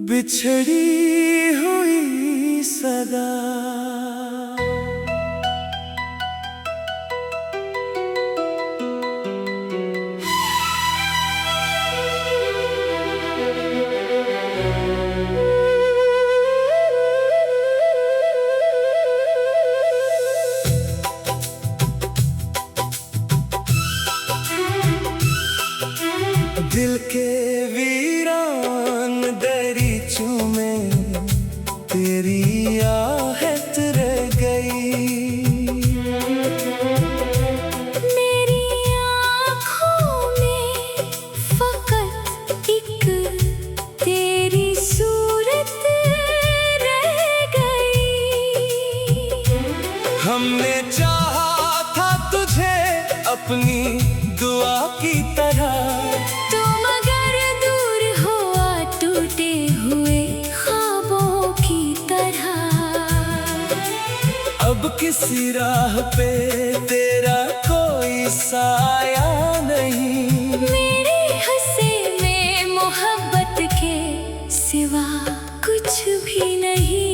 बिछड़ी हुई सदा दिल के वीरान दरीचों में तेरी आहट रह गई। मेरी आँखों में फकत एक तेरी सूरत रह गई। हमने चाहा था तुझे अपनी दुआ की तरह, तुम अगर दूर हो टूटे हुए ख्वाबों की तरह। अब किसी राह पे तेरा कोई साया नहीं। मेरे हंसे में मोहब्बत के सिवा कुछ भी नहीं।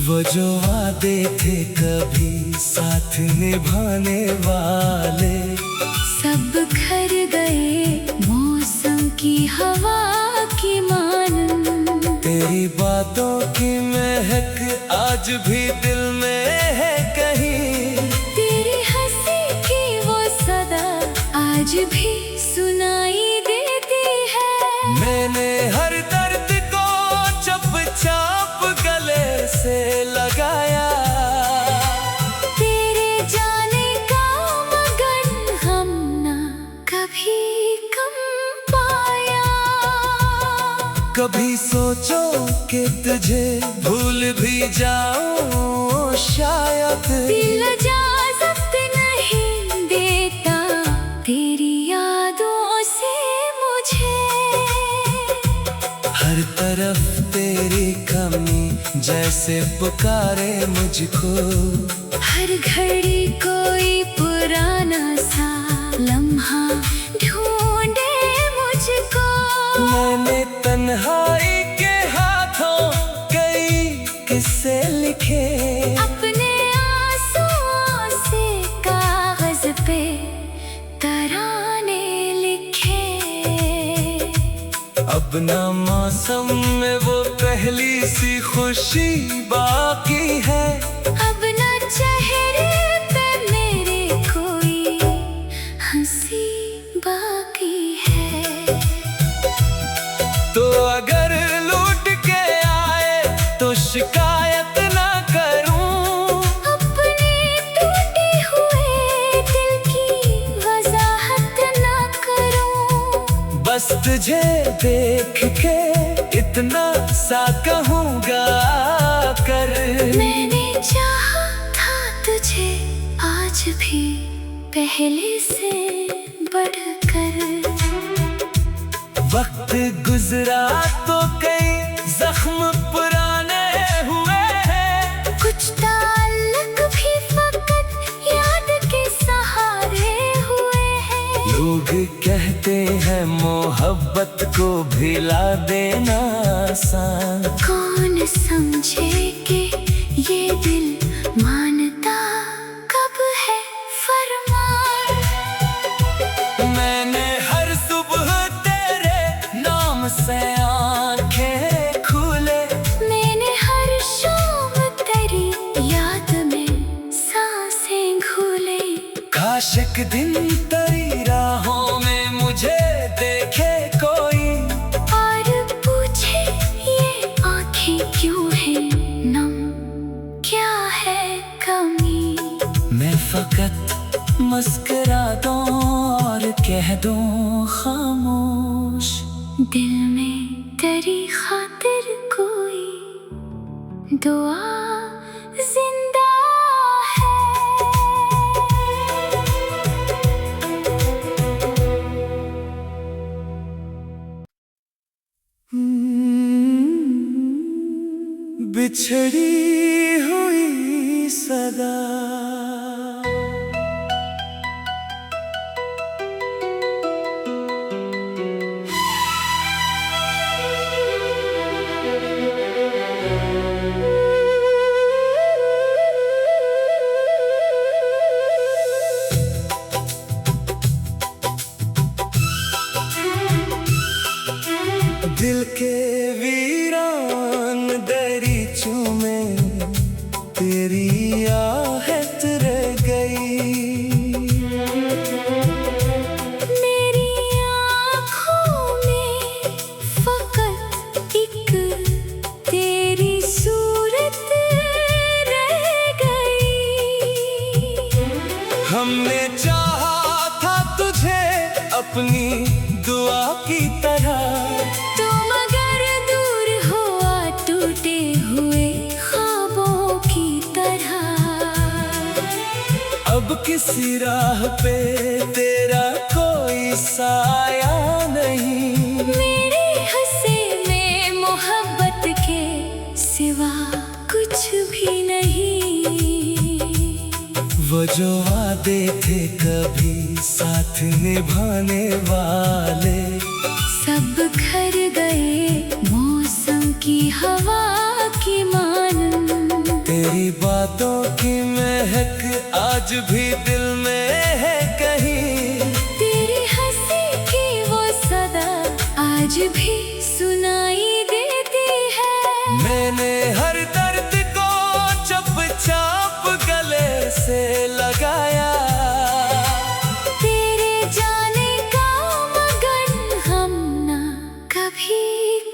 वो जो वादे थे कभी साथ निभाने वाले, सब घर गए मौसम की हवा की मानन। तेरी बातों की महक आज भी दिल में है कहीं। तेरी हंसी की वो सदा आज भी सुनाई देती है। मैंने हर दर्द को चुपचाप गले से लगाया। तेरे जाने का मगर हम ना कभी कम पाया। कभी सोचो कि तुझे भूल भी जाऊं शायद। दिल इजाजत नहीं देता तेरी यादों से मुझे। हर तरफ तेरी कमी जैसे पुकारे मुझको। हर घड़ी कोई पुराना सा लम्हा ढूंढे मुझको। मैंने तन्हाई के हाथों कई किस्से लिखे। अपने आंसुओं से कागज पे तराने लिखे। अब ना मौसम में वो पहली सी खुशी बाकी है। अब ना चेहरे पे मेरे कोई हंसी बाकी है। तो अगर लौट के आए तो शिकायत ना करूं। अपने टूटे हुए दिल की वजाहत ना करूं। बस तुझे देख के इतना सा कहूँगा कर। मैंने चाहा था तुझे आज भी पहले से बढ़कर। वक्त गुजरा तो कई जख्म पुराने हुए हैं। कुछ ताल्लुक भी फकत याद के सहारे हुए हैं। लोग कहते हैं मोहब्बत को भिला देना आसान। कौन समझे कि ये दिल मानता कब है फरमान। मैंने हर सुबह तेरे नाम से आंखें खोले। मैंने हर शाम तेरी याद में सांसें घोले। काश एक दिन तेरी राहों में मुझे देखे कोई, और पूछे ये आँखें क्यों हैं नम, क्या है कमी। मैं फकत मुस्कुरा दूं और कह दूं खामोश। दिल में तेरी खातिर कोई दुआ जिंदा है। बिछड़ी हुई सदा। दिल के वीरान दरीचों में तेरी आहट रह गई। मेरी आँखों में फकत एक तेरी सूरत रह गई। हमने चाहा था तुझे अपनी दुआ की तरह, तुम अगर दूर हुआ टूटे हुए ख्वाबों की तरह। अब किसी राह पे तेरा कोई साया नहीं। मेरे हंसे में मोहब्बत के सिवा कुछ भी नहीं। वो जो वादे थे कभी साथ निभाने वाले, सब घर गए मौसम की हवा की मानन। तेरी बातों की महक आज भी दिल में है कहीं। तेरी हंसी की वो सदा आज भी सुनाई देती है। मैंने हर दर्द को चुपचाप गले से लगाया। तेरे जाने का मगन हम ना कभी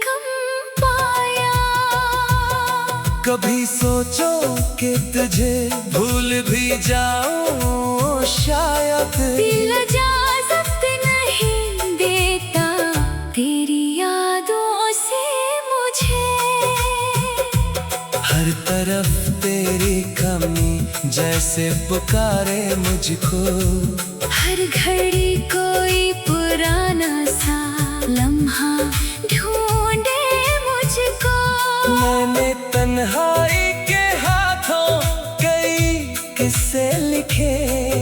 कम पाया। कभी सोचो कि तुझे भूल भी जाऊं शायद। दिल इजाजत नहीं देता तेरी यादों से मुझे। हर तरफ तेरी कमी जैसे पुकारे मुझको। हर घड़ी कोई पुराना सा लम्हा ढूंढे मुझको। मैंने तन्हाई के हाथों कई किस्से लिखे।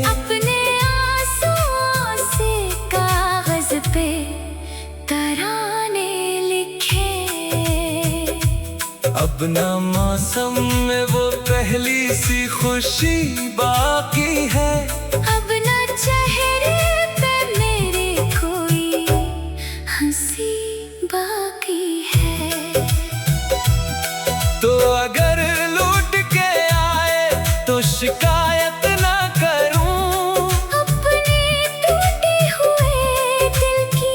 अपने आंसुओं से कागज पे तराने लिखे। अब ना मौसम में वो पहली सी खुशी बाकी है। अब न चेहरे पे मेरे कोई हंसी बाकी है। तो अगर लौट के आए तो शिकायत ना करूं। अपने टूटे हुए दिल की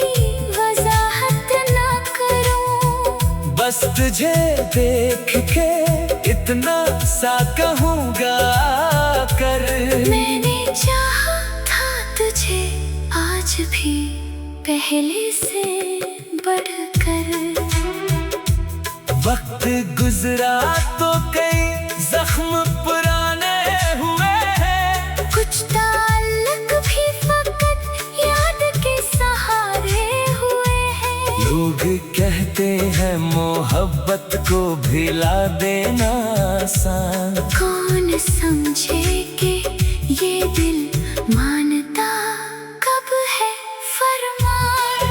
वजाहत ना करूं। बस तुझे देख के इतना सा कहूँगा कर। मैंने चाहा था तुझे आज भी पहले से बढ़कर। वक्त गुजरा तो कई जख्म पुराने हुए हैं। कुछ ताल्लुक भी फकत याद के सहारे हुए हैं। लोग कहते हैं मोहब्बत को भिला देना आसान। कौन समझे कि ये दिल मानता कब है फरमान।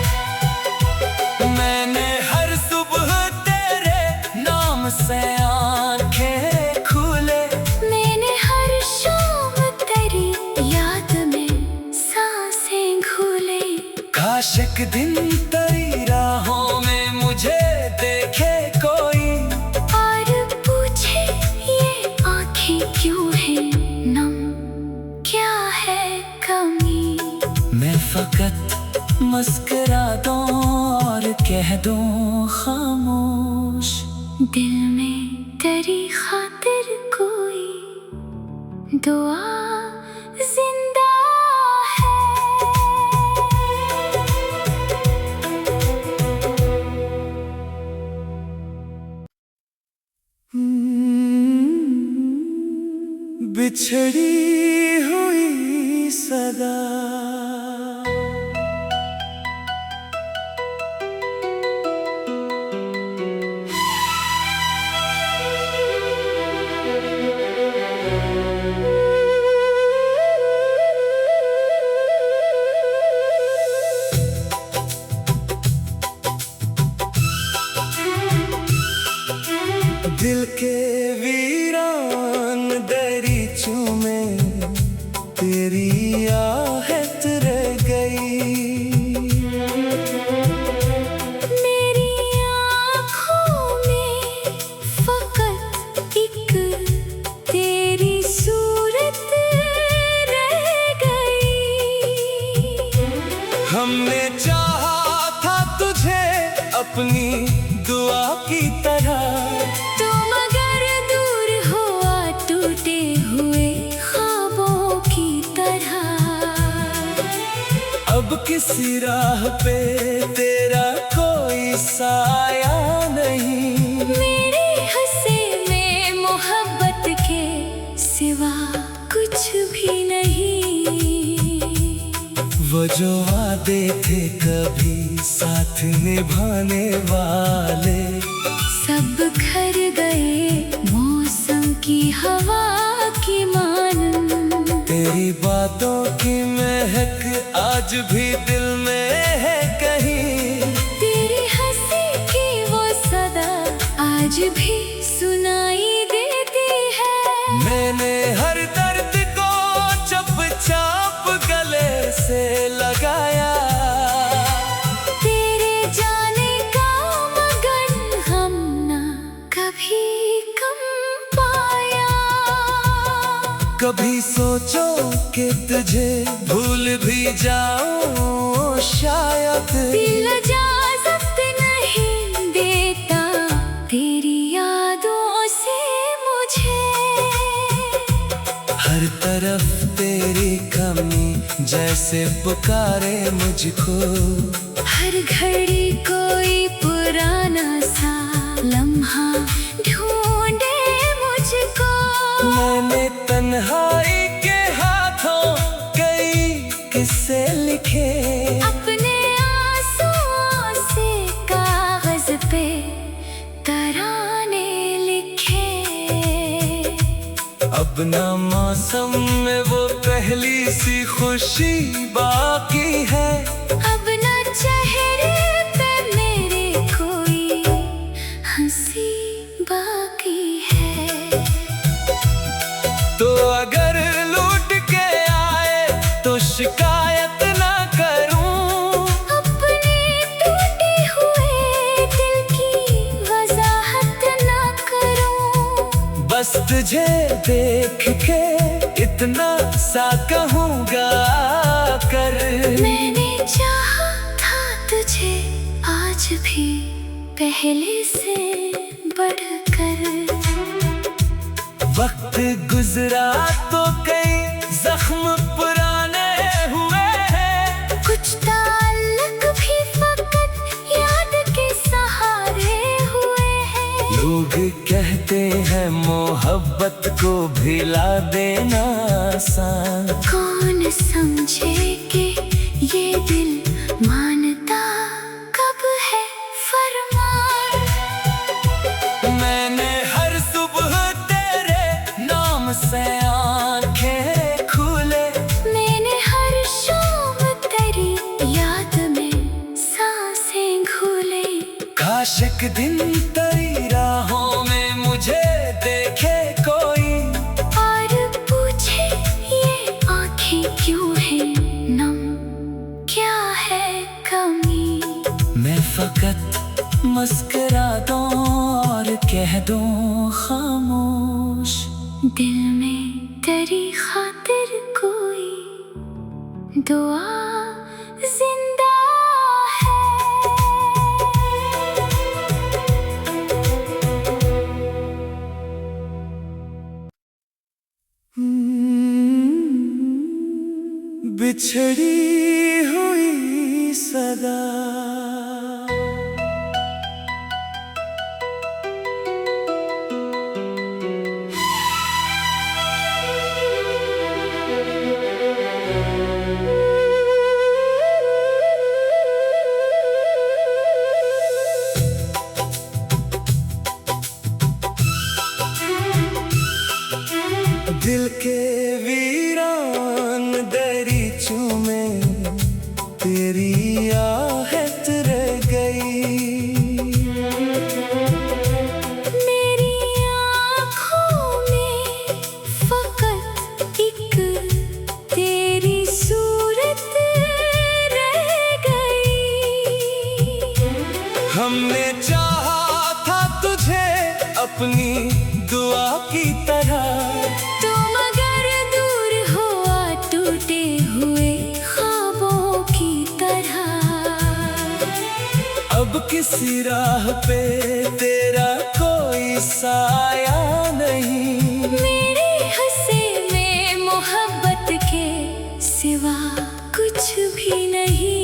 मैंने हर सुबह तेरे नाम से आंखें खोले। मैंने हर शाम तेरी याद में सांसें घोले। काश एक दिन तेरी राहों में मुझे देखे कोई, और पूछे ये आँखें क्यों हैं नम, क्या है कमी। मैं फकत मुस्कुरा दूं और कह दूं खामोश। दिल में तेरी खातिर कोई दुआ जिंदा है। बिछड़ी हुई सदा दिल के वीरान दरीचों में तेरी आहट रह गई। मेरी हमने चाहा था तुझे अपनी दुआ की तरह, तुम अगर दूर हुआ टूटे हुए ख्वाबों की तरह। अब किसी राह पे तेरा कोई साया नहीं, मेरे हंसे में मोहब्बत के सिवा कुछ भी नहीं। वो जो वादे थे कभी साथ निभाने वाले, सब घर गए मौसम की हवा की मानन। तेरी बातों की महक आज भी दिल में है कहीं, तेरी हंसी की वो सदा आज भी सुनाई देती है। मैंने हर दर्द को चुपचाप गले से लगाया, तेरे जाने का मगन हम ना कभी कम पाया। कभी सोचो कि तुझे भूल भी जाऊं शायद, दिल इजाजत नहीं देता तेरी यादों से मुझे। हर तरफ तेरी कमी जैसे पुकारे मुझको, हर घड़ी कोई पुराना सा लम्हा ढूंढे मुझको। मैंने तन्हाई के हाथों कई किस्से लिखे, अपने आंसुओं से कागज पे तराने लिखे। अब ना मौसम में वो पहली सी खुशी बाकी है, अब ना चेहरे पे मेरे कोई हंसी बाकी है। तो अगर लौट के आए तो शिकायत ना करूं, अपने टूटे हुए दिल की वजाहत ना करूं। बस तुझे देख के इतना सा कहूँगा कर। मैंने चाहा था तुझे आज भी पहले से बढ़कर। वक्त गुजरा तो कई जख्म पुराने हुए हैं, कुछ ताल्लुक भी फकत याद के सहारे हुए हैं। लोग कहते हैं मोहब्बत को भिला देना आसान, कौन समझे कि ये दिल मानता कब है फरमान। मैंने हर सुबह तेरे नाम से आंखें खोले, मैंने हर शाम तेरी याद में सांसें घोले। काश एक दिन तेरी राहों में मुझे देखे कोई, और पूछे ये आँखें क्यों हैं नम, क्या है कमी। मैं फकत मुस्कुरा दूं और कह दूं खामोश, दिल में तेरी खातिर कोई दुआ जिंदा है। बिछड़ी हुई सदा दिल के वीरान दरीचों में तेरी आहट रह गई। मेरी आँखों में फकत एक तेरी सूरत रह गई। हमने चाहा था तुझे अपनी दुआ की तरह, तुम अगर दूर हुआ टूटे हुए ख्वाबों की तरह। अब किसी राह पे तेरा कोई साया नहीं। मेरे हंसे में मोहब्बत के सिवा कुछ भी नहीं।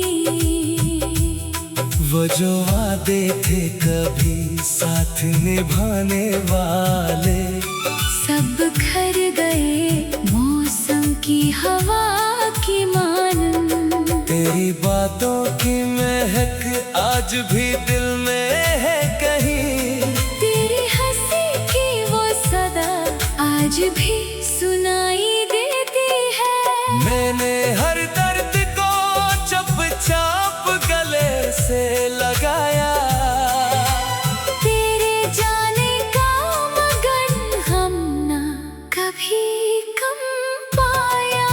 वो जो वादे थे कभी साथ निभाने वाले, सब घर गए मौसम की हवा की मान। तेरी बातों की महक आज भी दिल में है कहीं। तेरी हंसी की वो सदा आज भी सुनाई देती है। मैंने हर दर्द को चुपचाप गले से लगाया। तेरे जाने का मगर हम ना कभी कम पाया।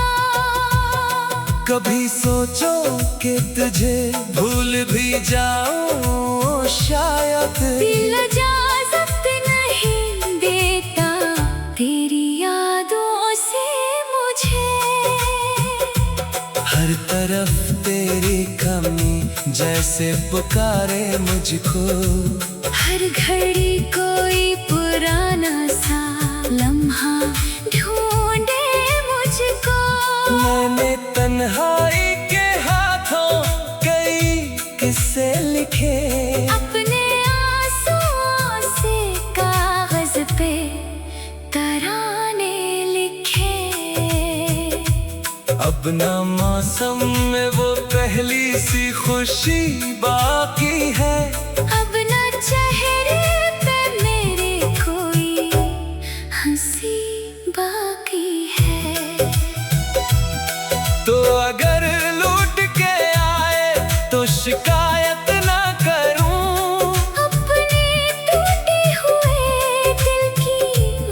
कभी सोचो कि तुझे भूल भी जाऊं शायद। दिल इजाज़त नहीं देता तेरी यादों से मुझे। हर तरफ तेरी कमी जैसे पुकारे मुझको। हर घड़ी कोई पुराना सा लम्हा ढूंढे मुझको। मैंने तन्हाई के हाथों कई किस्से लिखे। अपने आंसुओं से कागज पे तराने लिखे। अब ना मौसम में वो पहली सी खुशी बाकी है। अब ना चेहरे पे मेरे कोई हंसी बाकी है। तो अगर लौट के आए तो शिकायत ना करूं। अपने टूटे हुए दिल की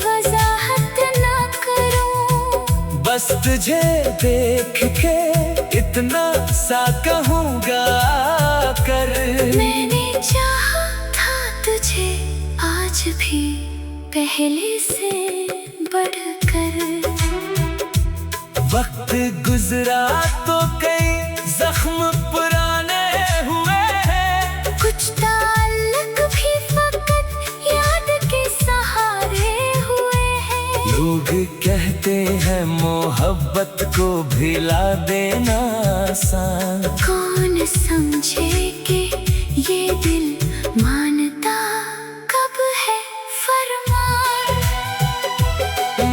वजाहत ना करूं। बस तुझे देख के इतना सा कहूँगा कर। मैंने चाहा था तुझे आज भी पहले से बढ़कर। वक्त गुजरा तो कई जख्म पुराने हुए हैं। कुछ ताल्लुक भी फकत याद के सहारे हुए हैं। लोग कहते हैं मोहब्बत को भिला देना आसान। कौन समझे कि ये दिल मानता कब है फरमान।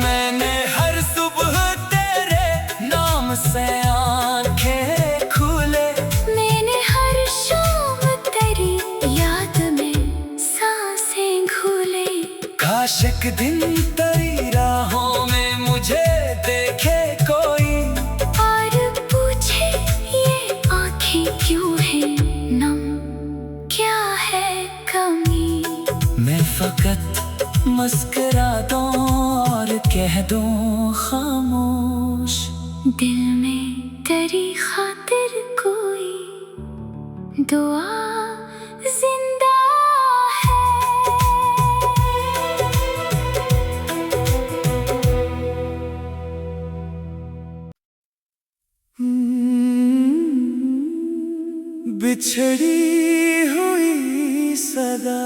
मैंने हर सुबह तेरे नाम से आंखें खोले। मैंने हर शाम तेरी याद में सांसें घोले। काश एक दिन तेरी राहों में मुझे देखे कोई। और पूछे ये आँखें क्यों हैं नम, क्या है कमी। मैं फकत मुस्कुरा दूं और कह दूं खामोश। दिल में तेरी खातिर कोई दुआ जिंदा है। बिछड़ी हुई सदा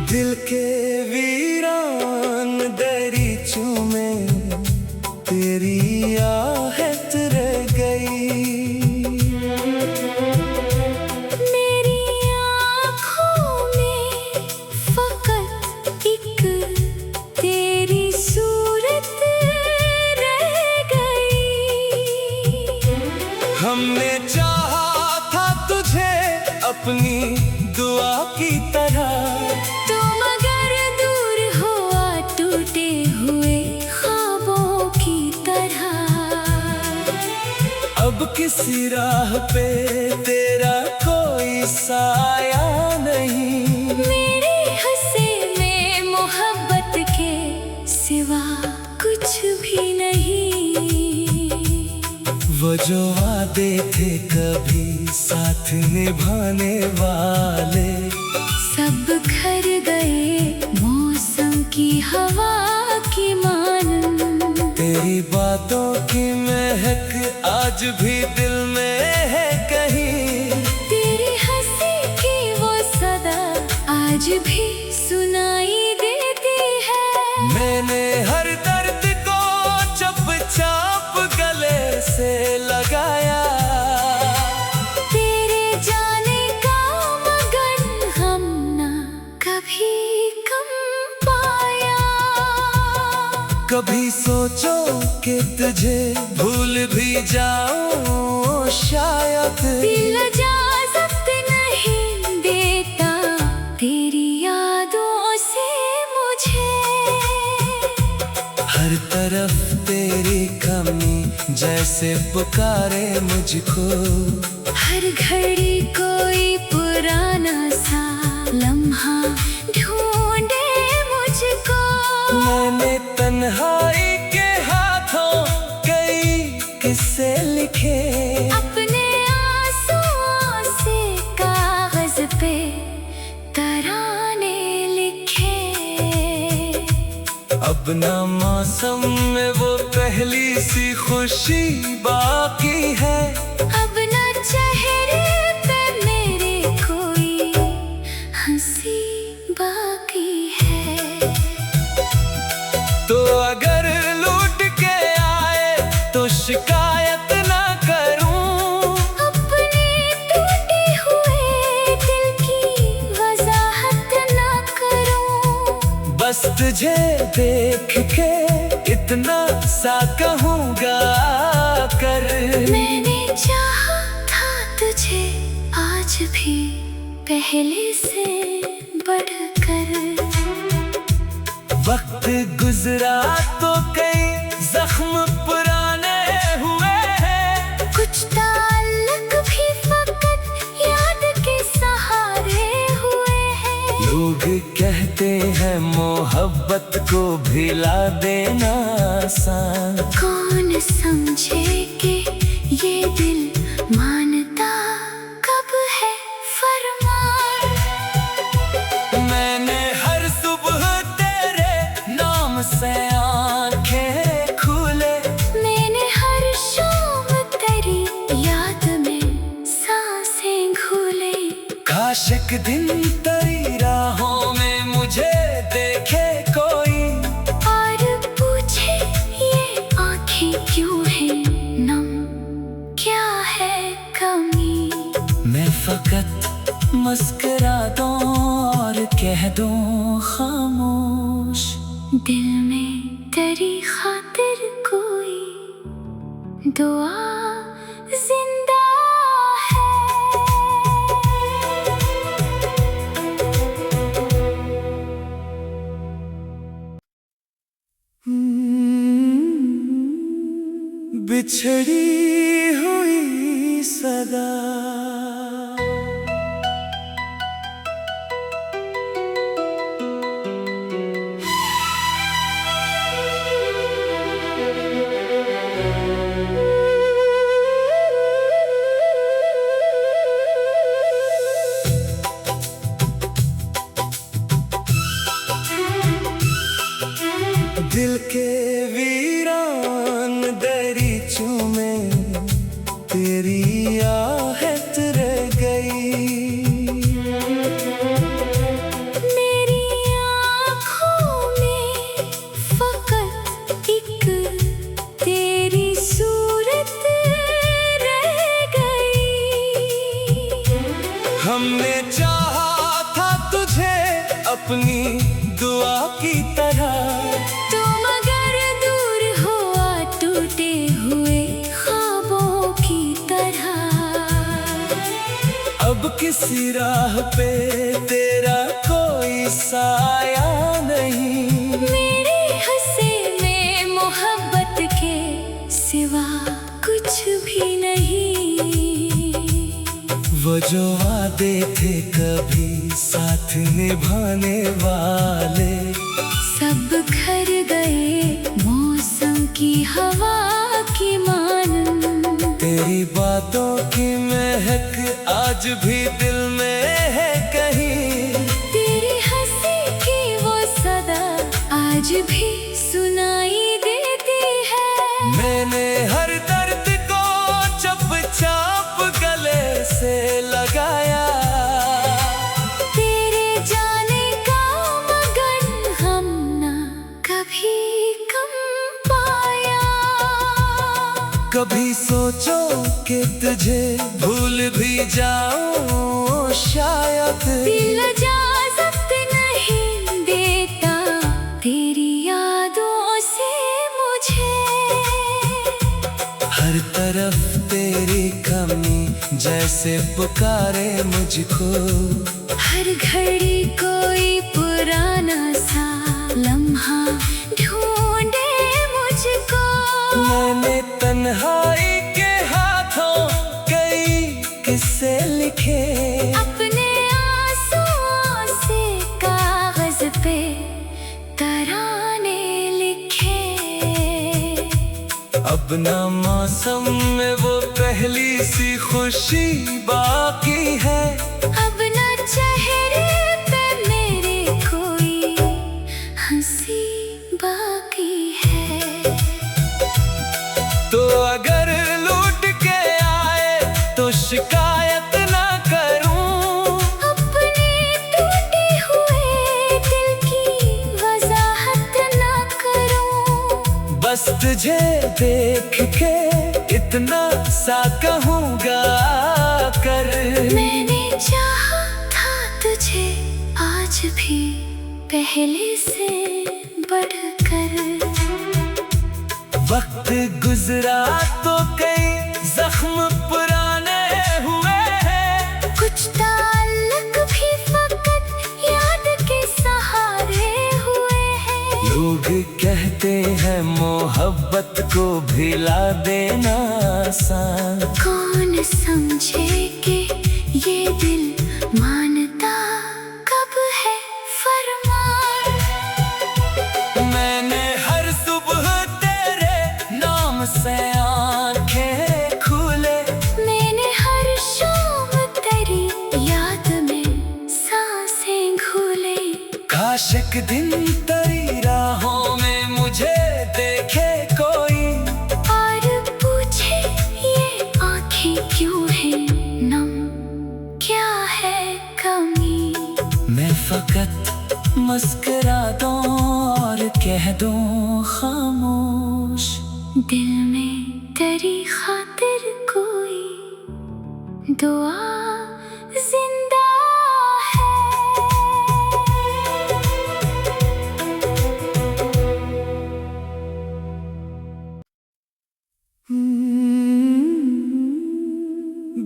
दिल के वीरान दरीचों में तेरी आहट रह गई। मेरी आँखों में फकत एक तेरी सूरत रह गई। हमने चाहा था तुझे अपनी दुआ की तरह। तुम अगर दूर हुआ टूटे हुए ख्वाबों की तरह। अब किसी राह पे तेरा कोई साया नहीं। मेरे हंसे में मोहब्बत के सिवा कुछ भी नहीं। वो जो वादे थे कभी साथ निभाने वाले, सब घर गए मौसम की हवा की मानन। तेरी बातों की महक आज भी दिल में है कहीं, तेरी हंसी की वो सदा आज भी सुनाई देती है। मैंने हर दर्द को चुपचाप गले से लगाया, तेरे जाने का मगर हम ना कभी कम पाया। कभी सोचो कि तुझे भूल भी जाऊं शायद, दिल इजाजत नहीं देता तेरी यादों से मुझे। हर तरफ तेरी कमी जैसे पुकारे मुझको, हर घड़ी कोई पुराना सा लम्हा ढूंढे मुझको। मैंने तन्हाई के हाथों कई किस्से लिखे, अपने आंसुओं से कागज पे तराने लिखे। अब ना मौसम में वो पहली सी खुशी बाकी है, अब न चेहरे पे मेरे कोई हंसी बाकी है। तो अगर लौट के आए तो शिकायत ना करूं, अपने टूटे हुए दिल की वजाहत ना करूं। बस तुझे देख के इतना सा कहूँगा कर, मैंने चाहा था तुझे आज भी पहले से बढ़कर। वक्त गुजरा तो कई जख्म पुराने हुए हैं, कुछ ताल्लुक भी फकत याद के सहारे हुए हैं। लोग कहते हैं मोहब्बत को भिला देना आसान, कौन समझे कि ये दिल मानता कब है फरमान। मैंने हर सुबह तेरे नाम से आंखें खोले, मैंने हर शाम तेरी याद में सांसें घूले। काश एक दिन तेरी राहों में मुझे देखे कोई, और पूछे ये आँखें क्यों हैं नम, क्या है कमी। मैं फकत मुस्कुरा दूं और कह दूं खामोश, दिल में तेरी खातिर कोई दुआ जिंदा है। बिछड़ी हुई सदा दिल के वीरान दरीचों में तेरी आहट रह गई। मेरी आँखों में फकत एक तेरी सूरत रह गई। हमने चाहा था तुझे अपनी दुआ की तरह, तो मगर दूर हुआ टूटे हुए ख्वाबों की तरह। अब किसी राह पे तेरा कोई साया नहीं, मेरे हंसे में मोहब्बत के सिवा कुछ भी नहीं। वो जो वादे थे कभी साथ निभाने वाले, सब घर गए मौसम की हवा की मानन। तेरी बातों की महक आज भी दिल में है कहीं। तेरी हंसी की वो सदा आज भी सुनाई देती है। मैंने हर दर्द को चुपचाप गले से लगाया। तेरे जाने का मगन हम ना कभी कम पाया। कभी सोचो कि तुझे भूल भी जाऊं शायद। दिल इजाज़त नहीं देता तेरी यादों से मुझे। हर तरफ तेरी कमी जैसे पुकारे मुझको। हर घड़ी कोई पुराना सा लम्हा ढूंढे मुझको। मैंने तन्हाई के हाथों कई किस्से लिखे। अपने आंसुओं से कागज पे तराने लिखे। अब ना मौसम में वो पहली सी खुशी बाकी है। अब ना चेहरे पे मेरे कोई हंसी बाकी है। तो अगर लौट के आए तो शिकायत ना करूं। अपने टूटे हुए दिल की वजाहत ना करूं। बस तुझे देख के इतना सा कहूँगा कर। मैंने चाहा था तुझे आज भी पहले से बढ़कर। वक्त गुजरा तो कई जख्म पुराने हुए हैं। कुछ ताल्लुक भी फकत याद के सहारे हुए हैं। लोग कहते हैं मोहब्बत को भिला देना आसान। कौन समझे कि ये दिल मानता कब है फरमान। मैंने हर सुबह तेरे नाम से आंखें खोले। मैंने हर शाम तेरी याद में सांसें घोले। काश एक दिन तेरी राहों में मुझे देखे कोई। और पूछे ये आँखें क्यों हैं नम, क्या है कमी। मैं फकत मुस्कुरा दूं और कह दूं खामोश। दिल में तेरी खातिर कोई दुआ जिंदा है।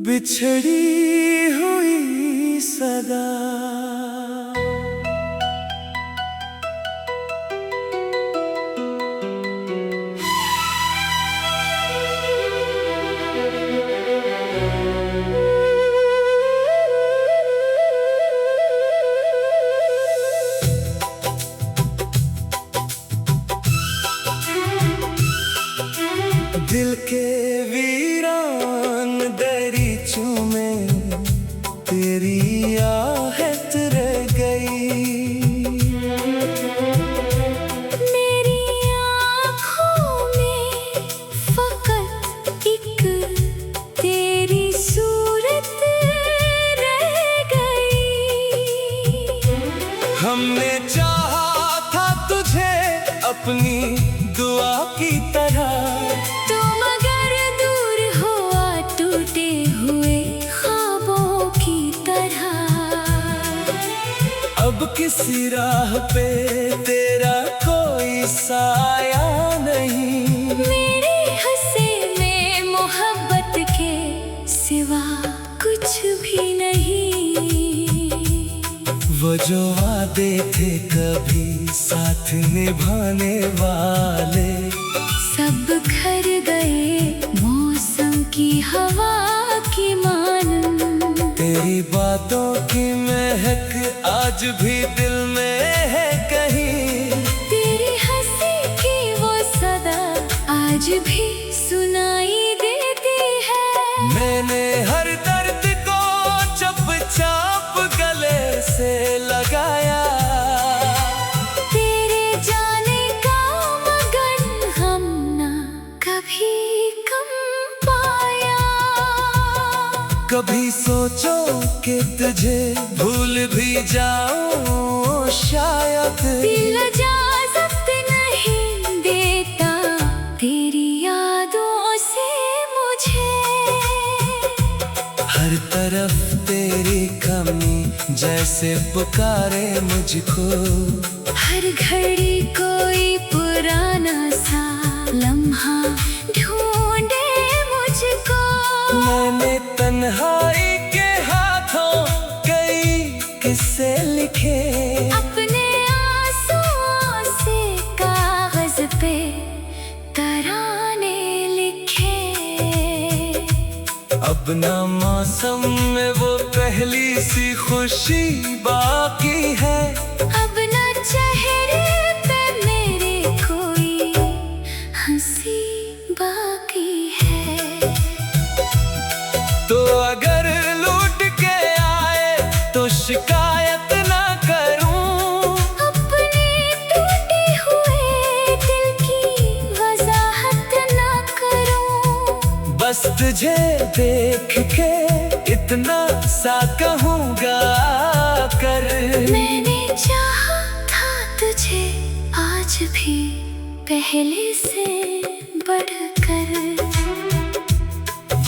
बिछड़ी हुई सदा दिल के वीरान दरीचों में तेरी आहट रह गई। मेरी आँखों में फकत एक तेरी सूरत रह गई। हमने चाहा था तुझे अपनी दुआ की तरह। तुम अगर दूर हुआ टूटे हुए ख्वाबों की तरह। अब किसी राह पे तेरा कोई साया नहीं। मेरे हंसे में मोहब्बत के सिवा कुछ भी नहीं। वो जो वादे थे कभी साथ निभाने वाले सब घर गए मौसम की हवा की मान। तेरी बातों की महक आज भी दिल में है कहीं। तेरी हंसी की वो सदा आज भी सुनाई देती है। कभी सोचो कि तुझे भूल भी जाऊं शायद। दिल इजाज़त नहीं देता तेरी यादों से मुझे। हर तरफ तेरी कमी जैसे पुकारे मुझको। हर घड़ी कोई पुराना सा लम्हा ढूंढे मुझको। मैंने तन्हाई के हाथों कई किस्से लिखे। अपने आंसुओं से कागज पे तराने लिखे। अब ना मौसम में वो पहली सी खुशी बाकी है। अब ना चेहरे पे मेरे कोई हंसी बाकी है। तो अगर लौट के आए तो शिकायत ना करूं। अपने टूटे हुए दिल की वजाहत ना करूं। बस तुझे देख के इतना सा कहूँगा कर। मैंने चाहा था तुझे आज भी पहले से बढ़कर।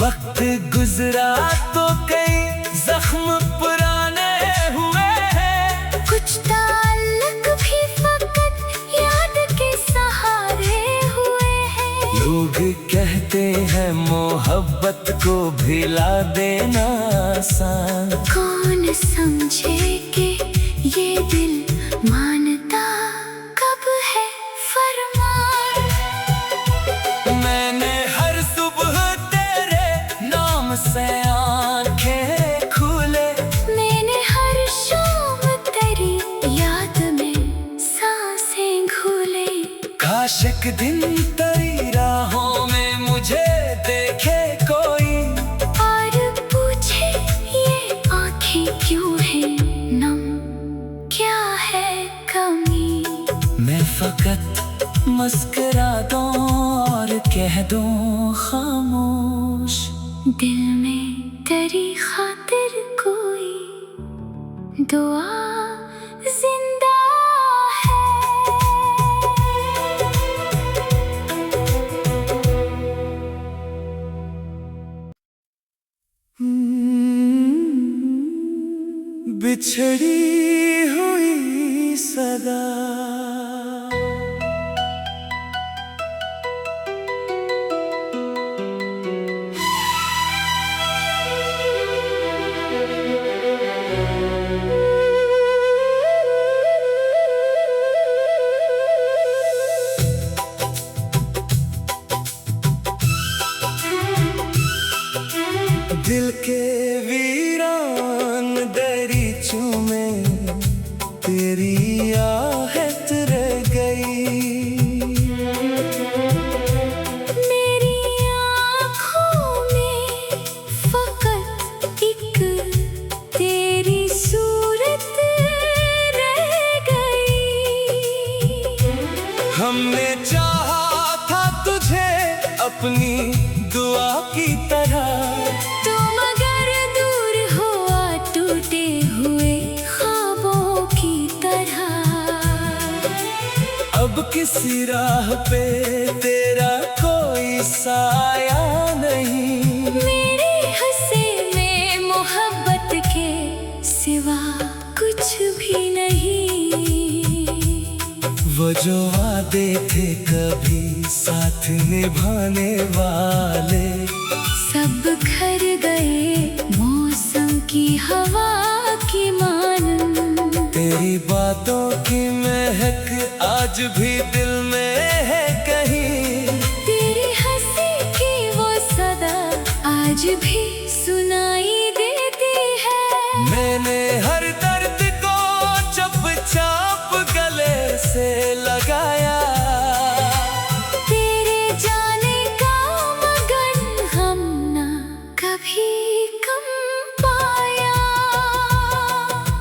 वक्त गुजरा तो कई जख्म पुराने हुए हैं। कुछ ताल्लुक भी फकत याद के सहारे हुए हैं। लोग कहते हैं मोहब्बत को भिला देना आसान। कौन समझे कि ये दिल मानता कब है फरमान। मैंने हर सुबह तेरे नाम से आंखें खोले। मैंने हर शाम तेरी याद में सांसें घोले। काश एक दिन तेरी राहों में मुझे देखे कोई। और पूछे ये आँखें क्यों हैं नम, क्या है कमी। मैं फकत मुस्कुरा दूं और कह दूं खामोश। दिल में तेरी खातिर कोई दुआ जिंदा है। बिछड़ी हुई सदा दिल के वीरान दरीचों में तेरी आहट रह गई। मेरी आँखों में फकत एक तेरी सूरत रह गई। हमने चाहा था तुझे अपनी दुआ की तरह। तुम अगर दूर हुआ टूटे हुए ख्वाबों की तरह। अब किसी राह पे तेरा कोई साया नहीं। मेरे हंसे में मोहब्बत के सिवा कुछ भी नहीं। वो जो वादे थे कभी साथ निभाने वाले। सब घर गए मौसम की हवा की मानन। तेरी बातों की महक आज भी दिल में है कहीं। तेरी हंसी की वो सदा आज भी सुनाई देती है। मैंने हर दर्द को चुपचाप गले से लगाया। तेरे जाने का मगन हम ना कभी कम पाया।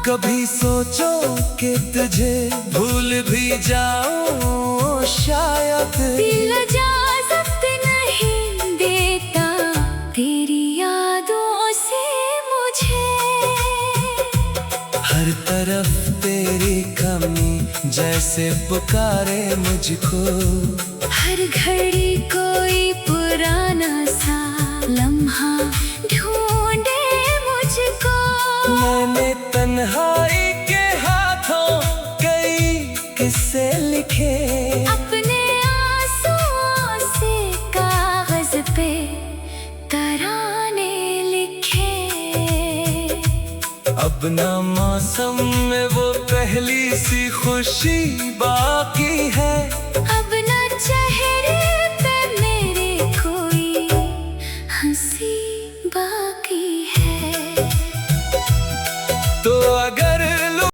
कभी सोचो कि तुझे भूल भी जाऊं शायद। दिल इजाज़त नहीं देता तेरी यादों से जैसे पुकारे मुझको। हर घड़ी कोई पुराना सा लम्हा ढूंढे मुझको। मैंने तन्हाई के हाथों कई किस्से लिखे, अपने आंसुओं से कागज पे तराने लिखे। अब ना मौसम में वो पहली सी खुशी बाकी है। अब